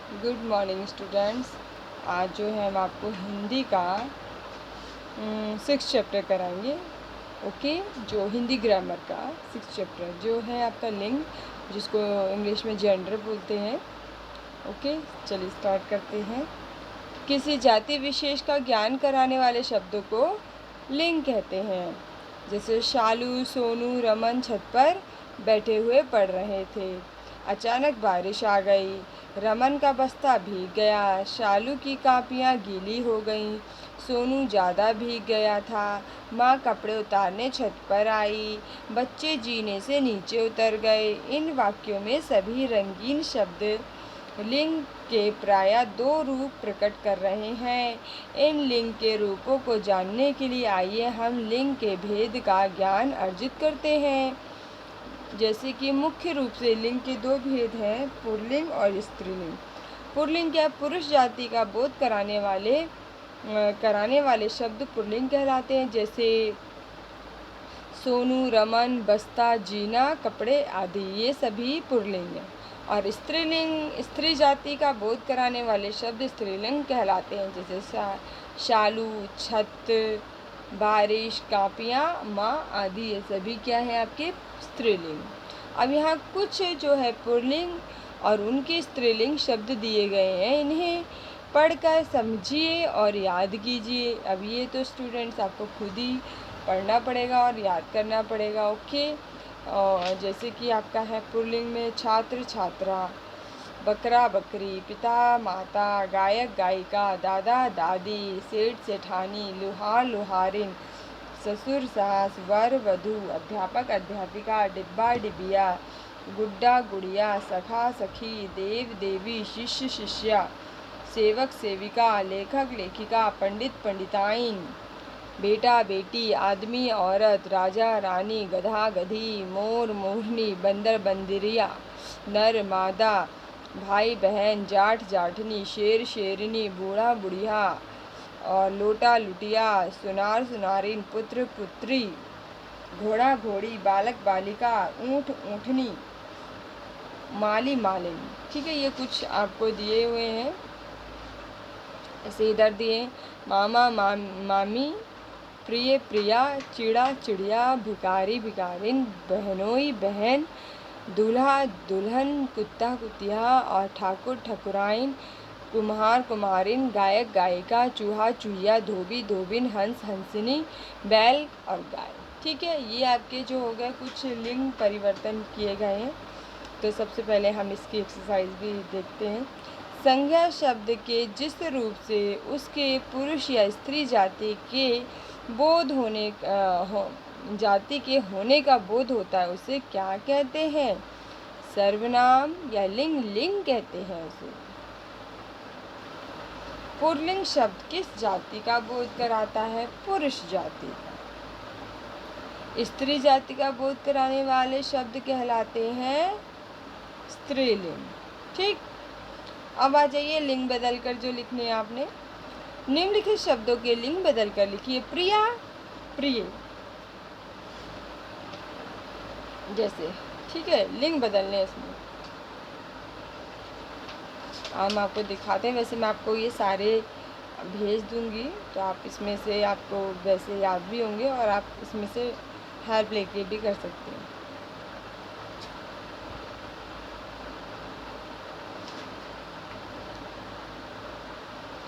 Good morning students. आज जो है हम आपको हिंदी का 6 चैप्टर कराएंगे। ओके, जो हिंदी ग्रामर का 6 चैप्टर जो है आपका लिंग, जिसको इंग्लिश में जेंडर बोलते हैं। ओके, चलिए स्टार्ट करते हैं। किसी जाति विशेष का ज्ञान कराने वाले शब्दों को लिंग कहते हैं। जैसे शालू, सोनू, रमन छत पर बैठे हुए पढ़ रहे थे। अचानक बारिश आ गई। रमन का बस्ता भीग गया, शालू की कापियाँ गीली हो गईं, सोनू ज़्यादा भीग गया था। माँ कपड़े उतारने छत पर आई, बच्चे जीने से नीचे उतर गए। इन वाक्यों में सभी रंगीन शब्द लिंग के प्रायः 2 रूप प्रकट कर रहे हैं। इन लिंग के रूपों को जानने के लिए आइए हम लिंग के भेद का ज्ञान अर्जित करते हैं। जैसे कि मुख्य रूप से लिंग के 2 भेद हैं, पुल्लिंग और स्त्रीलिंग। पुल्लिंग क्या, पुरुष जाति का बोध कराने वाले शब्द पुल्लिंग कहलाते हैं। जैसे सोनू, रमन, बस्ता, जीना, कपड़े आदि, ये सभी पुल्लिंग हैं। और स्त्रीलिंग, स्त्री जाति का बोध कराने वाले शब्द स्त्रीलिंग कहलाते हैं। जैसे शालू, छत, बारिश, कापियाँ, माँ आदि, ये सभी क्या है आपके स्त्रीलिंग। अब यहाँ कुछ जो है पुल्लिंग और उनके स्त्रीलिंग शब्द दिए गए हैं, इन्हें पढ़कर समझिए और याद कीजिए। अब ये तो स्टूडेंट्स आपको खुद ही पढ़ना पड़ेगा और याद करना पड़ेगा। ओके, और जैसे कि आपका है पुल्लिंग में छात्र, छात्रा, बकरा, बकरी, पिता, माता, गायक, गायिका, दादा, दादी, सेठ, सेठानी, लुहार, लुहारिन, ससुर, सास, वर, वधू, अध्यापक, अध्यापिका, डिब्बा, डिबिया, गुड्डा, गुड़िया, सखा, सखी, देव, देवी, शिष्य, शिष्या, सेवक, सेविका, लेखक, लेखिका, पंडित, पंडिताइन, बेटा, बेटी, आदमी, औरत, राजा, रानी, गधा, गधी, मोर, मोरनी, बंदर, बंदरिया, नर, मादा, भाई, बहन, जाट, जाटनी, शेर, शेरनी, बूढ़ा, बुढ़िया और लोटा, लुटिया, सुनार, सुनारिन, पुत्र, पुत्री, घोड़ा, घोड़ी, बालक, बालिका, ऊँट, ऊँटनी, माली, मालिन। ठीक है, ये कुछ आपको दिए हुए हैं। ऐसे इधर दिए मामा, मामी, प्रिय, प्रिया, चिड़ा, चिड़िया, भिखारी, भिखारिन, बहनोई, बहन, दूल्हा, दुल्हन, कुत्ता, कुतिया और ठाकुर, ठकुराइन, कुम्हार, कुम्हारिन, गायक, गायिका, चूहा, चूहिया, धोबी, धोबिन, हंस, हंसिनी, बैल और गाय। ठीक है, ये आपके जो हो गए कुछ लिंग परिवर्तन किए गए हैं। तो सबसे पहले हम इसकी एक्सरसाइज भी देखते हैं। संज्ञा शब्द के जिस रूप से उसके पुरुष या स्त्री जाति के बोध होने जाति के होने का बोध होता है, उसे क्या कहते हैं? सर्वनाम या लिंग, लिंग कहते हैं उसे। पुल्लिंग शब्द किस जाति का बोध कराता है? पुरुष जाति का। स्त्री जाति का बोध कराने वाले शब्द कहलाते हैं स्त्रीलिंग। ठीक, अब आ जाइए लिंग बदलकर जो लिखने हैं आपने। निम्नलिखित शब्दों के लिंग बदलकर लिखिए। प्रिया, प्रिय, जैसे। ठीक है, लिंग बदलने इसमें हम आपको दिखाते हैं। वैसे मैं आपको ये सारे भेज दूंगी, तो आप इसमें से आपको वैसे याद भी होंगे और आप इसमें से हेल्प लेके भी कर सकते हैं।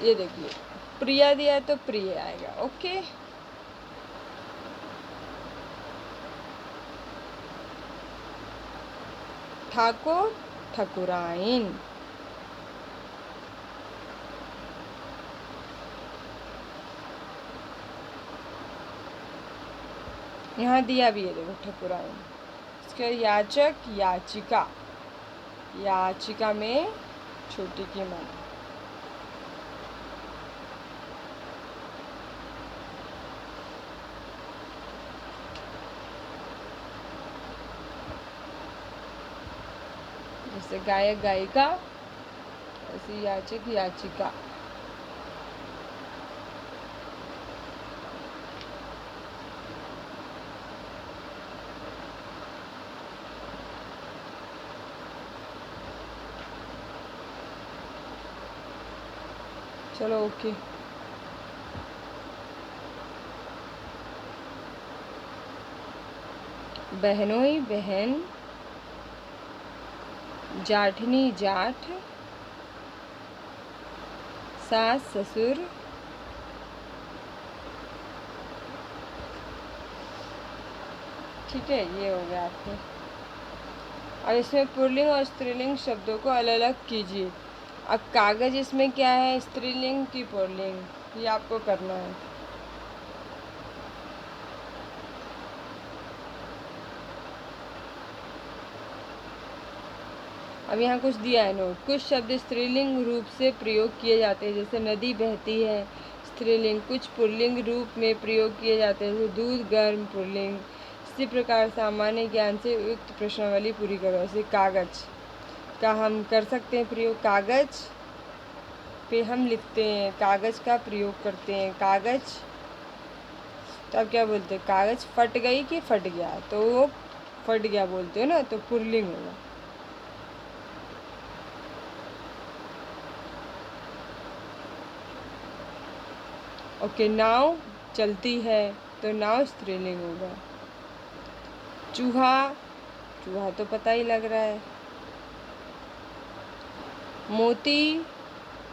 ये देखिए, प्रिया दिया है तो प्रिय आएगा। ओके, ठाकुर, ठकुराइन, यहाँ दिया भी है, देखो ठकुराइन। इसके याचक, याचिका, याचिका में छोटी की माना। जैसे गायक, गायिका, ऐसे याचक, याचिका। चलो ओके। बहनोई बहन, जाठनी जाठ, सास ससुर, ठीक है, ये हो गया आपके। और इसमें पुल्लिंग और स्त्रीलिंग शब्दों को अलग अलग कीजिए। अब कागज इसमें क्या है, स्त्रीलिंग की पुल्लिंग, ये आपको करना है। अब यहाँ कुछ दिया है नोट। कुछ शब्द स्त्रीलिंग रूप से प्रयोग किए जाते हैं, जैसे नदी बहती है स्त्रीलिंग। कुछ पुल्लिंग रूप में प्रयोग किए जाते हैं, जैसे दूध गर्म पुल्लिंग। इसी प्रकार सामान्य ज्ञान से युक्त प्रश्नावली पूरी करो। जैसे कागज का हम कर सकते हैं प्रयोग, कागज पे हम लिखते हैं, कागज का प्रयोग करते हैं। कागज, तो अब क्या बोलते हैं, कागज फट गई कि फट गया, तो वो फट गया बोलते हो ना, तो पुल्लिंग होगा। ओके, नाव चलती है, तो नाव स्त्रीलिंग होगा। चूहा, चूहा तो पता ही लग रहा है। मोती,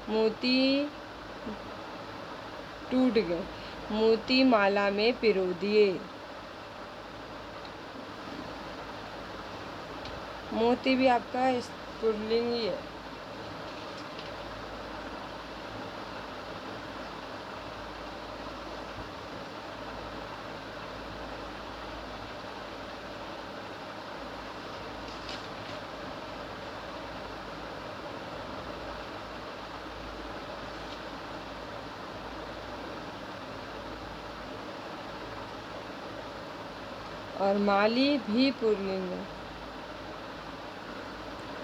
मोती टूट गए, मोती माला में पिरो दिए। मोती भी आपका पुल्लिंग ही है। और माली भी पुल्लिंग है।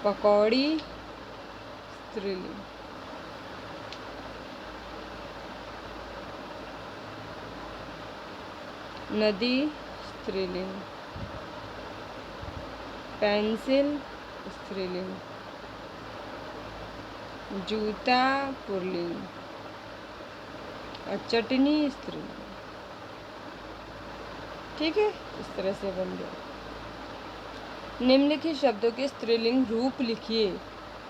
पकौड़ी स्त्रीलिंग। नदी स्त्रीलिंग। पेंसिल स्त्रीलिंग। जूता पुल्लिंग। और चटनी स्त्रीलिंग। ठीक है, इस तरह से बन गया। निम्नलिखित शब्दों के स्त्रीलिंग रूप लिखिए।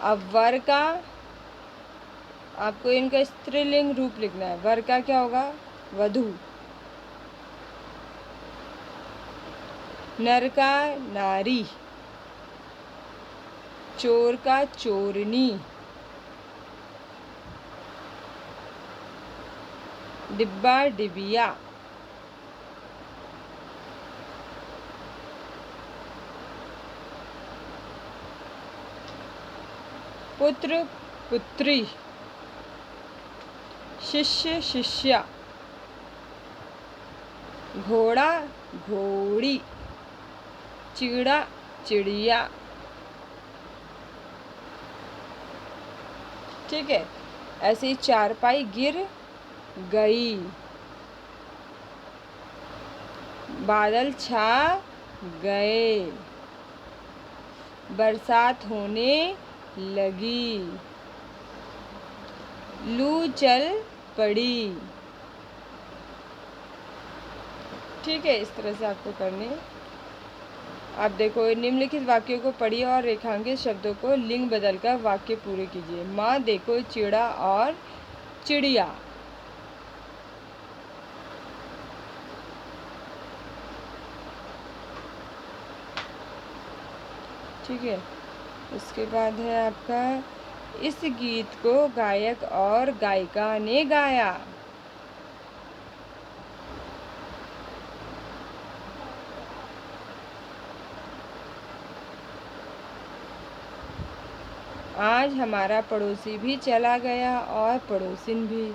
अब वर का, आपको इनका स्त्रीलिंग रूप लिखना है। वर का क्या होगा, वधू। नर का नारी। चोर का चोरनी। डिब्बा डिबिया। पुत्र पुत्री। शिष्य शिष्या। घोड़ा घोड़ी। चिड़ा चिड़िया। ठीक है, ऐसे ही चारपाई गिर गई। बादल छा गए। बरसात होने लगी। लू चल पड़ी। ठीक है, इस तरह से आपको करने। आप देखो, निम्नलिखित वाक्यों को पढ़िए और रेखांकित शब्दों को लिंग बदलकर वाक्य पूरे कीजिए। माँ देखो चिड़ा और चिड़िया। ठीक है, उसके बाद है आपका, इस गीत को गायक और गायिका ने गाया। आज हमारा पड़ोसी भी चला गया और पड़ोसिन भी।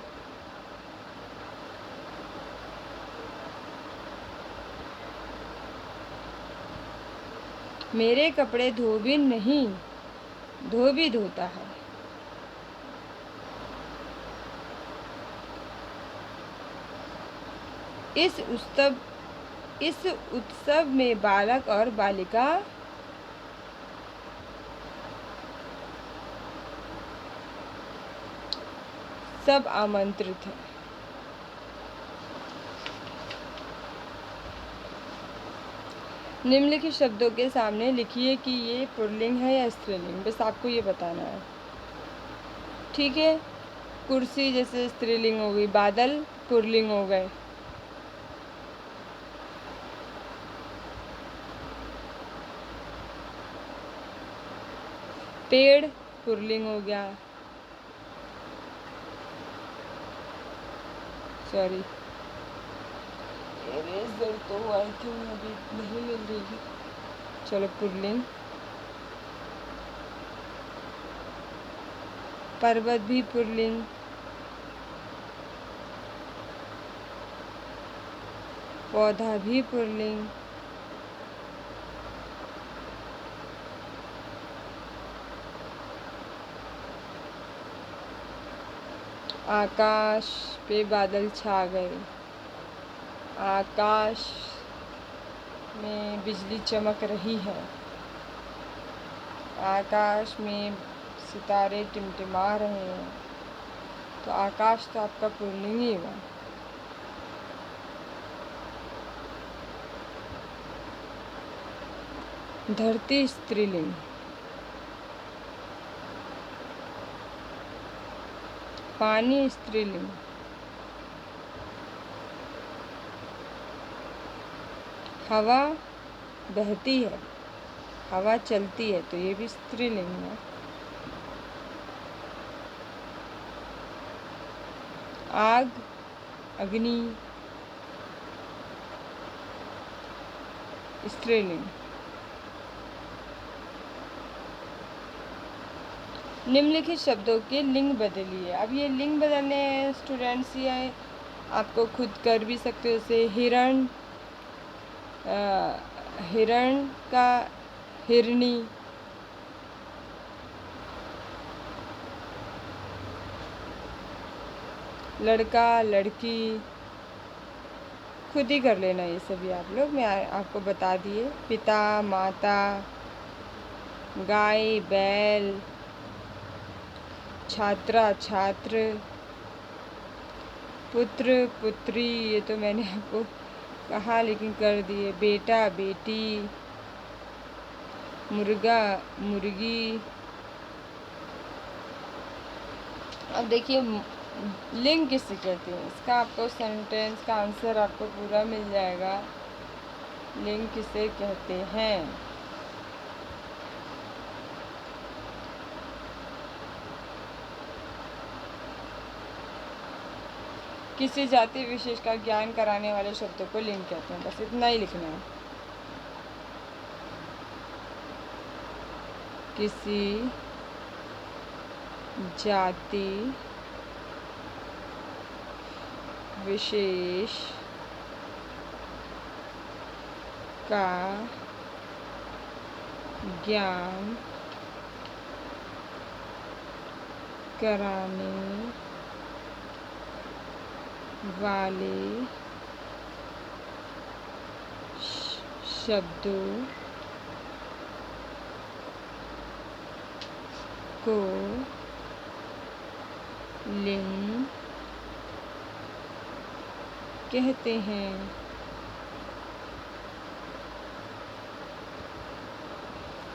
मेरे कपड़े धोबी नहीं, धोबी धोता है। इस उत्सव में बालक और बालिका सब आमंत्रित हैं। निम्नलिखित शब्दों के सामने लिखिए कि ये पुल्लिंग है या स्त्रीलिंग, बस आपको ये बताना है। ठीक है, कुर्सी जैसे स्त्रीलिंग हो गई, बादल पुल्लिंग हो गए। पेड़ पुल्लिंग हो गया, सॉरी इरेजर तो आई थिंक अभी नहीं मिल रही है, चलो पुल्लिंग। पर्वत भी पुल्लिंग, पौधा भी पुल्लिंग, आकाश पे बादल छा गए, आकाश में बिजली चमक रही है, आकाश में सितारे टिमटिमा रहे हैं, तो आकाश तो आपका पुल्लिंग ही हुआ। धरती स्त्रीलिंग, पानी स्त्रीलिंग, हवा बहती है, हवा चलती है, तो ये भी स्त्रीलिंग है। आग अग्नि स्त्रीलिंग। निम्नलिखित शब्दों के लिंग बदलिए। अब ये लिंग बदलने हैं स्टूडेंट्स, ये आपको खुद कर भी सकते हो। जैसे हिरण, हिरण का हिरनी, लड़का लड़की, खुद ही कर लेना ये सभी आप लोग, मैं आपको बता दिए। पिता माता, गाय बैल, छात्रा छात्र, पुत्र पुत्री, ये तो मैंने आपको कहा लेकिन कर दिए। बेटा बेटी, मुर्गा मुर्गी। अब देखिए लिंग किसे कहते हैं, इसका आपको सेंटेंस का आंसर आपको पूरा मिल जाएगा। लिंग किसे कहते हैं? किसी जाति विशेष का ज्ञान कराने वाले शब्दों को लिंग कहते हैं, बस इतना ही लिखना है। किसी जाति विशेष का ज्ञान कराने वाले शब्दों को लिंग कहते हैं।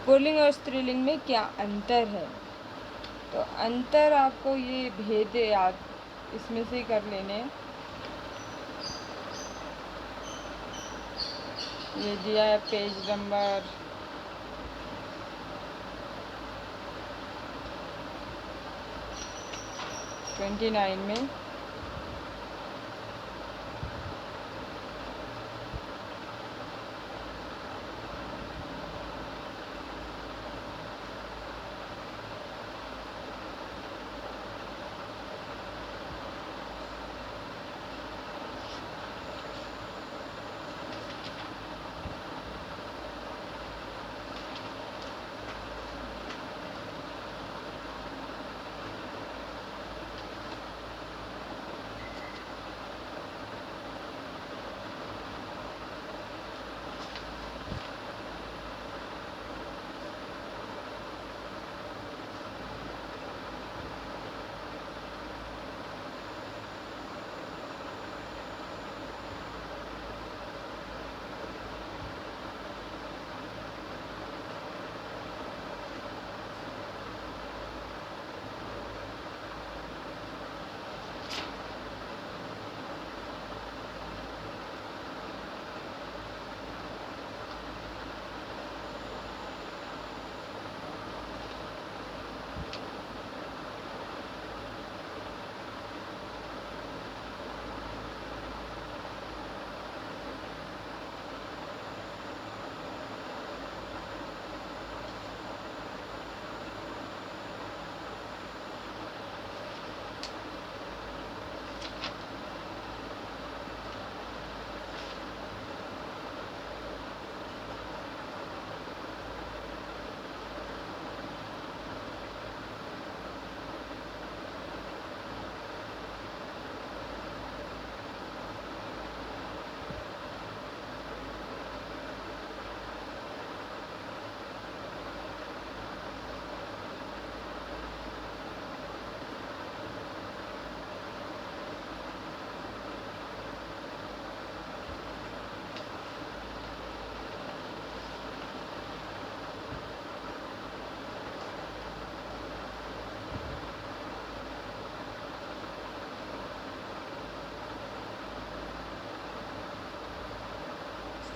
पुल्लिंग और स्त्रीलिंग में क्या अंतर है? तो अंतर आपको ये भेद आप इसमें से कर लेने। ये दिया है पेज नंबर 29 में।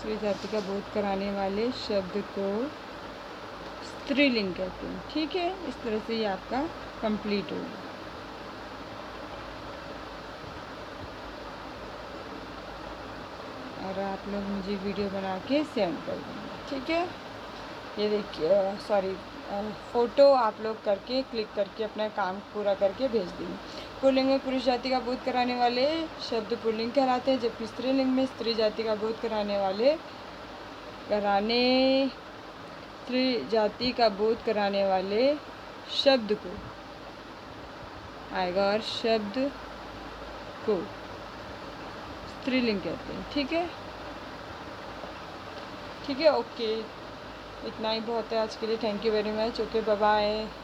स्त्री जाति का बोध कराने वाले शब्द को स्त्रीलिंग कहते हैं। ठीक है, इस तरह से ये आपका कंप्लीट होगा। और आप लोग मुझे वीडियो बना के सेंड कर देंगे। ठीक है, ये देखिए फ़ोटो आप लोग करके क्लिक करके अपना काम पूरा करके भेज देंगे। पुल्लिंग में पुरुष जाति का बोध कराने वाले शब्द पुल्लिंग कहलाते हैं, जबकि स्त्रीलिंग में स्त्री जाति का बोध स्त्री जाति का बोध कराने वाले शब्द को आएगा और शब्द को स्त्रीलिंग कहते हैं। ठीक है, ठीक है, ओके, इतना ही बहुत है आज के लिए। Thank you very much. Okay, bye bye.